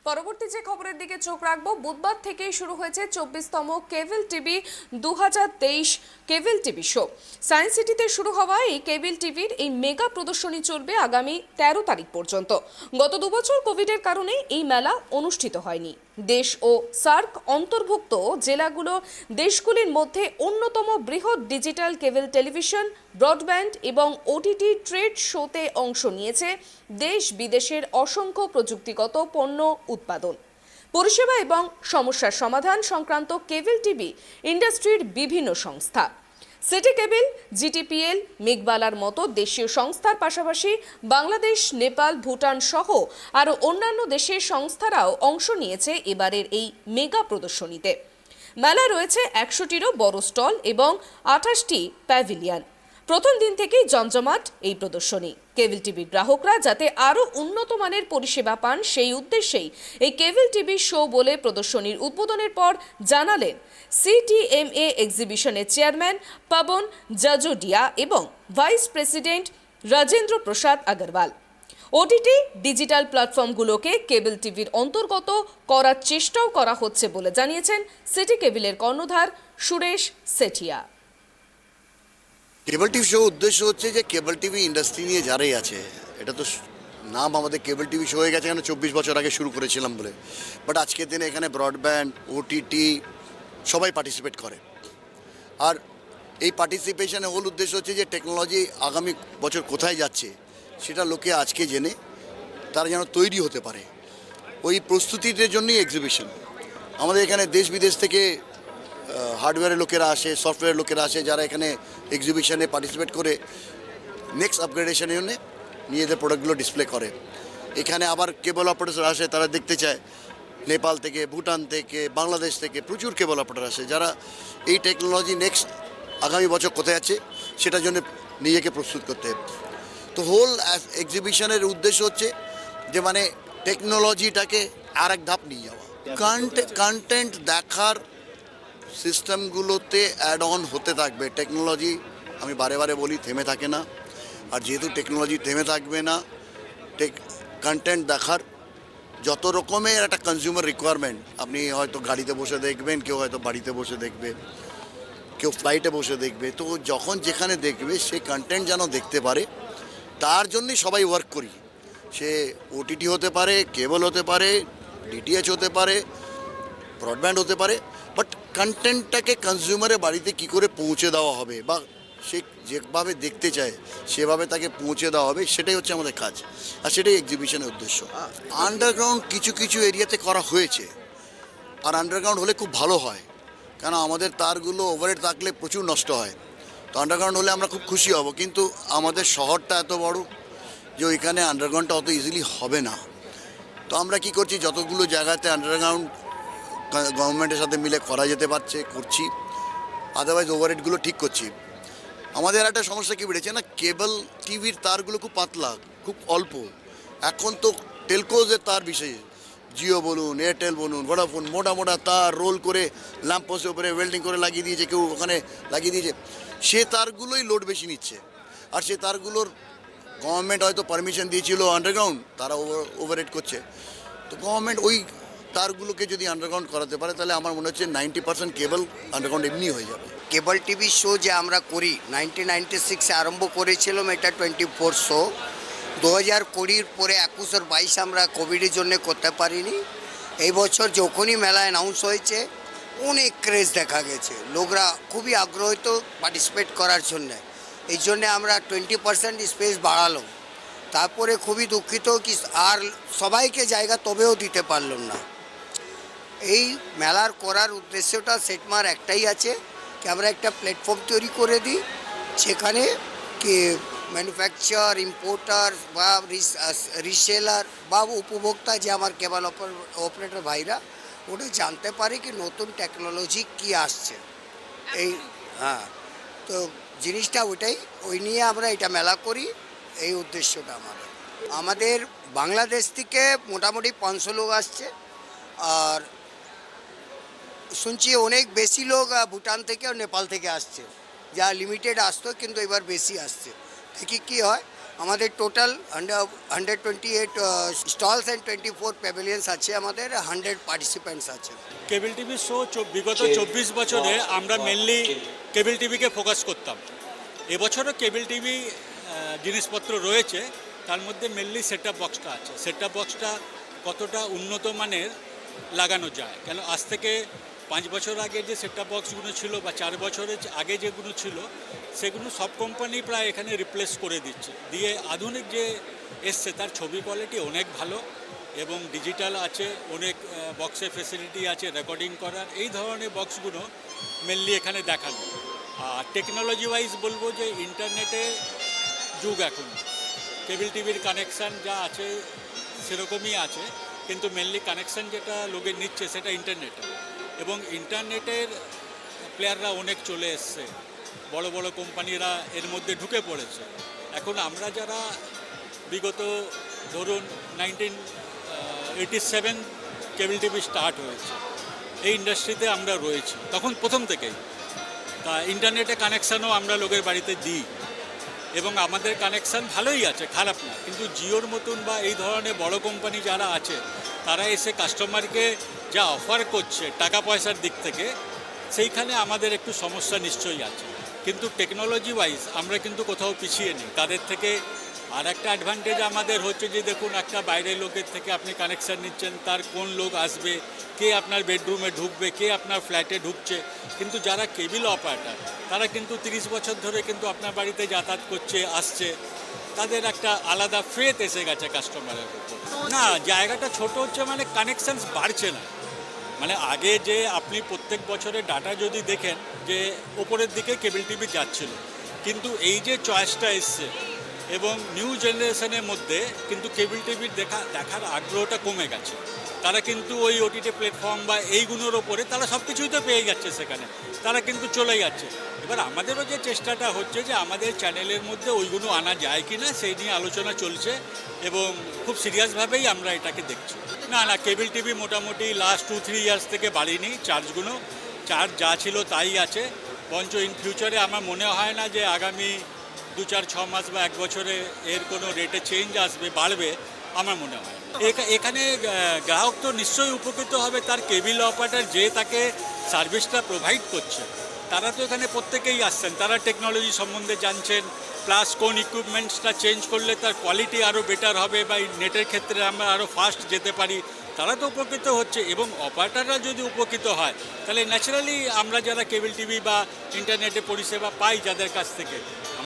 পরবর্তী যে খবরের দিকে চোখ রাখবো, বুধবার থেকেই শুরু হয়েছে 24তম cable TV 2023 cable TV show. Science সিটিতে শুরু হওয়া এই কেবল টিভির এই মেগা প্রদর্শনী চলবে আগামী 13 তারিখ পর্যন্ত। গত দুবছর কোভিডের কারণে এই মেলা অনুষ্ঠিত হয়নি। দেশ ও সার্ক অন্তর্ভুক্ত জেলাগুলো দেশগুলির মধ্যে অন্যতম বৃহৎ ডিজিটাল কেবল টেলিভিশন, ব্রডব্যান্ড এবং ওটিটি ট্রেড শোতে অংশ নিয়েছে দেশ বিদেশের অসংখ্য প্রযুক্তিগত পণ্য উৎপাদন, পরিষেবা এবং সমস্যার সমাধান সংক্রান্ত কেবল টিভি ইন্ডাস্ট্রির বিভিন্ন সংস্থা। সিটি কেবল, জিটিপিএল, মেঘবালার মতো দেশীয় সংস্থার পাশাপাশি বাংলাদেশ, নেপাল, ভুটান সহ আরও অন্যান্য দেশের সংস্থারাও অংশ নিয়েছে এবারের এই মেগা প্রদর্শনীতে। মেলায় রয়েছে 100টিরও বড় স্টল এবং 28টি প্যাভিলিয়ন। প্রথম দিন থেকেই জমজমাট এই প্রদর্শনী। কেবল টিভির গ্রাহকরা যাতে আরও উন্নত মানের পরিষেবা পান সেই উদ্দেশ্যেই এই কেবল টিভি শো বলে প্রদর্শনীর উদ্বোধনের পর জানালেন সিটিএমএ এক্সিবিশনের চেয়ারম্যান পবন জাজোডিয়া এবং vice president Rajendra Prasad Agarwal. OTT digital প্ল্যাটফর্মগুলোকে কেবল টিভির অন্তর্গত করার চেষ্টাও করা হচ্ছে বলে জানিয়েছেন সিটি কেবলের কর্ণধার সুরেশ সেঠিয়া। কেবল টিভি শো উদ্দেশ্য হচ্ছে যে কেবল টিভি ইন্ডাস্ট্রি নিয়ে যারাই আছে, এটা তো নাম আমাদের কেবল টিভি শো হয়ে গেছে, এখানে 24 বছর আগে শুরু করেছিলাম বলে, বাট আজকের দিনে এখানে ব্রডব্যান্ড, ওটিটি সবাই পার্টিসিপেট করে। আর এই পার্টিসিপেশনের মূল উদ্দেশ্য হচ্ছে যে টেকনোলজি আগামী বছর কোথায় যাচ্ছে সেটা লোকে আজকে জেনে তারা যেন তৈরি হতে পারে, ওই প্রস্তুতির জন্যই এক্সিবিশন। আমাদের এখানে দেশ বিদেশ থেকে হার্ডওয়্যারের লোকেরা আসে, সফটওয়্যার লোকেরা আসে, যারা এখানে এক্সিবিশনে পার্টিসিপেট করে নেক্সট আপগ্রেডেশনের জন্য নিজেদের প্রোডাক্টগুলো ডিসপ্লে করে। এখানে আবার কেবল অপারেটর আসে, তারা দেখতে চায় নেপাল থেকে, ভুটান থেকে, বাংলাদেশ থেকে প্রচুর কেবল অপারেটর আসে, যারা এই টেকনোলজি নেক্সট আগামী বছর কোথায় আছে সেটার জন্য নিজেকে প্রস্তুত করতে হবে। তো হোল এক্সিবিশনের উদ্দেশ্য হচ্ছে যে মানে টেকনোলজিটাকে আর এক ধাপ নিয়ে যাওয়া। কন্টেন্ট দেখার সিস্টেমগুলোতে অ্যাড অন হতে থাকবে। টেকনোলজি, আমি বারে বারে বলি, থেমে থাকে না। আর যেহেতু টেকনোলজি থেমে থাকবে না, কন্টেন্ট দেখার যত রকমের একটা কনজিউমার রিকোয়ারমেন্ট, আপনি হয়তো গাড়িতে বসে দেখবেন, কেউ হয়তো বাড়িতে বসে দেখবে, কেউ ফ্লাইটে বসে দেখবে, তো যখন যেখানে দেখবে সে কন্টেন্ট যেন দেখতে পারে, তার জন্যই সবাই ওয়ার্ক করি। সে ওটিটি হতে পারে, কেবল হতে পারে, ডিটিএইচ হতে পারে, ব্রডব্যান্ড হতে পারে, বাট কন্টেন্টটাকে কনজিউমারের বাড়িতে কি করে পৌঁছে দেওয়া হবে বা সে যেভাবে দেখতে চায় সেভাবে তাকে পৌঁছে দেওয়া হবে, সেটাই হচ্ছে আমাদের কাজ, আর সেটাই এক্সিবিশনের উদ্দেশ্য। আন্ডারগ্রাউন্ড কিছু কিছু এরিয়াতে করা হয়েছে, আর আন্ডারগ্রাউন্ড হলে খুব ভালো হয়, কারণ আমাদের তারগুলো ওভারহেড থাকলে প্রচুর নষ্ট হয়। তো আন্ডারগ্রাউন্ড হলে আমরা খুব খুশি হব, কিন্তু আমাদের শহরটা এত বড় যে ওইখানে আন্ডারগ্রাউন্ডটা অত ইজিলি হবে না। তো আমরা কি করছি, যতগুলো জায়গাতে আন্ডারগ্রাউন্ড গভর্নমেন্টের সাথে মিলে করা যেতে পারছে করছি, আদারওয়াইজ ওভারহেডগুলো ঠিক করছি। আমাদের একটা সমস্যা কী বেড়েছে না, কেবল টিভির তারগুলো খুব পাতলা, খুব অল্প। এখন তো টেলকোজের তার বিশেষ, জিও বলুন, এয়ারটেল বলুন, ভোডাফোন, মোটা মোটা তার রোল করে ল্যাম্পপোস্টের উপরে ওয়েল্ডিং করে লাগিয়ে দিয়েছে, কেউ ওখানে লাগিয়ে দিয়েছে, সে তারগুলোই লোড বেশি নিচ্ছে। আর সে তারগুলোর গভর্নমেন্ট হয়তো পারমিশন দিয়েছিল আন্ডারগ্রাউন্ড, তারা ওভারহেড করছে। তো গভর্নমেন্ট ওই তারগুলোকে যদি আন্ডারগ্রাউন্ড করাতে পারে, তাহলে আমার মনে হচ্ছে 90% কেবল আন্ডারগ্রাউন্ড এমনি হয়ে যাবে। কেবল টিভি শো যে আমরা করি 1996-এ আরম্ভ করেছিলাম, এটা 24 শো। 2020 পরে 21 আর 22 আমরা কোভিডের জন্য করতে পারিনি। এই বছর যখনই মেলা অ্যানাউন্স হয়েছে অনেক ক্রেজ দেখা গেছে, লোকরা খুবই আগ্রহিত পার্টিসিপেট করার জন্য। এই জন্যে আমরা 20% স্পেস বাড়ালো। তারপরে খুবই দুঃখিত কি আর সবাইকে জায়গা তবেও দিতে পারলাম না। এই মেলার করার উদ্দেশ্যটা সেটমার একটাই আছে কি আমরা একটা প্ল্যাটফর্ম তৈরি করে দিই, যেখানে কি ম্যানুফ্যাকচার, ইম্পোর্টার বা রিসেলার বা উপভোক্তা যে আমার কেবল অপারেটর ভাইরা ওটা জানতে পারে কি নতুন টেকনোলজি কি আসছে। এই হ্যাঁ, তো জিনিসটা ওইটাই, ওই নিয়ে আমরা এটা মেলা করি, এই উদ্দেশ্যটা আমাদের বাংলাদেশ থেকে মোটামুটি 500 লোক আসছে, আর শুনছি অনেক বেশি লোক ভুটান থেকে আর নেপাল থেকে আসছে, যা লিমিটেড আসতো কিন্তু এবার বেশি আসছে। দেখি কী হয়। আমাদের টোটাল 128 স্টলস অ্যান্ড 24 প্যাভিলিয়ন্স আছে, আমাদের 100 পার্টিসিপেন্টস আছে। কেবল টিভি শো বিগত 24 বছরে আমরা মেনলি কেবল টিভিকে ফোকাস করতাম। এবছরও কেবল টিভি জিনিসপত্র রয়েছে, তার মধ্যে মেনলি সেটআপ বক্সটা আছে। সেটআপ বক্সটা কতটা উন্নত মানের লাগানো যায়, কেন আজ থেকে 5 বছর আগে যে সেটআপ বক্সগুলো ছিল বা 4 বছরের আগে যেগুলো ছিল সেগুলো সব কোম্পানি প্রায় এখানে রিপ্লেস করে দিচ্ছে, দিয়ে আধুনিক যে এসছে তার ছবি কোয়ালিটি অনেক ভালো এবং ডিজিটাল আছে, অনেক বক্সের ফেসিলিটি আছে রেকর্ডিং করার। এই ধরনের বক্সগুলো মেনলি এখানে দেখানো। আর টেকনোলজি ওয়াইজ বলবো যে ইন্টারনেটে যুগ এখন, কেবল টিভির কানেকশান যা আছে সেরকমই আছে, কিন্তু মেনলি কানেকশান যেটা লোকে নিচ্ছে সেটা ইন্টারনেটে, এবং ইন্টারনেটের প্লেয়াররা অনেক চলে এসছে, বড় বড় কোম্পানিরা এর মধ্যে ঢুকে পড়েছে। এখন আমরা যারা বিগত ধরুন 1987 কেবল টিভি স্টার্ট হয়েছে, এই ইন্ডাস্ট্রিতে আমরা রয়েছি তখন প্রথম থেকেই। তা ইন্টারনেটে কানেকশানও আমরা লোকের বাড়িতে দিই এবং আমাদের কানেকশান ভালোই আছে, খারাপ না। কিন্তু জিওর মতন বা এই ধরনের বড় কোম্পানি যারা আছে তারা এসে কাস্টমারকে যা অফার করছে টাকা পয়সার দিক থেকে, সেইখানে আমাদের একটু সমস্যা নিশ্চয়ই আছে। কিন্তু টেকনোলজি ওয়াইজ আমরা কিন্তু কোথাও পিছিয়ে নেই তাদের থেকে। আর একটা অ্যাডভান্টেজ আমাদের হচ্ছে যে দেখুন, একটা বাইরের লোকের থেকে আপনি কানেকশান নিচ্ছেন, তার কোন লোক আসবে, কে আপনার বেডরুমে ঢুকবে, কে আপনার ফ্ল্যাটে ঢুকছে। কিন্তু যারা কেবল অপারেটর তারা কিন্তু 30 বছর ধরে কিন্তু আপনার বাড়িতে যাতায়াত করছে, আসছে, তাদের একটা আলাদা ফেথ এসে গেছে কাস্টমারের উপর। না, জায়গাটা ছোট হচ্ছে মানে কানেকশানস বাড়ছে না। মানে আগে যে আপনি প্রত্যেক বছরের ডাটা যদি দেখেন যে ওপরের দিকে কেবল টিভি যাচ্ছিল, কিন্তু এই যে চয়েসটা এসছে এবং নিউ জেনারেশনের মধ্যে কিন্তু কেবল টিভির দেখার আগ্রহটা কমে গেছে। তারা কিন্তু ওই ওটিটি প্ল্যাটফর্ম বা এইগুলোর ওপরে তারা সব কিছুই তো পেয়ে যাচ্ছে, সেখানে তারা কিন্তু চলে যাচ্ছে। এবার আমাদেরও যে চেষ্টাটা হচ্ছে যে আমাদের চ্যানেলের মধ্যে ওইগুলো আনা যায় কি না সেই নিয়ে আলোচনা চলছে এবং খুব সিরিয়াসভাবেই আমরা এটাকে দেখছি। না না, কেবল টিভি মোটামুটি লাস্ট 2-3 ইয়ার্স থেকে বাড়েনি চার্জগুলো, চার্জ যা ছিল তাই আছে। বরঞ্চ ইন ফিউচারে আমার মনে হয় না যে আগামী 2-4-6 মাস বা 1 বছরে এর কোনো রেটে চেঞ্জ আসবে, বাড়বে, আমার মনে হয় না। এখানে গ্রাহক তো নিশ্চয়ই উপকৃত হবে, তার কেবল অপারেটর যে তাকে সার্ভিসটা প্রোভাইড করছে তারা তো এখানে প্রত্যেকেই আসছেন, তারা টেকনোলজি সম্বন্ধে জানছেন, প্লাস কোন ইকুইপমেন্টসটা চেঞ্জ করলে তার কোয়ালিটি আরও বেটার হবে বা নেটের ক্ষেত্রে আমরা আরও ফাস্ট যেতে পারি, তারা তো উপকৃত হচ্ছে। এবং অপারেটররা যদি উপকৃত হয় তাহলে ন্যাচারালি আমরা যারা কেবল টিভি বা ইন্টারনেটে পরিষেবা পাই যাদের কাছ থেকে,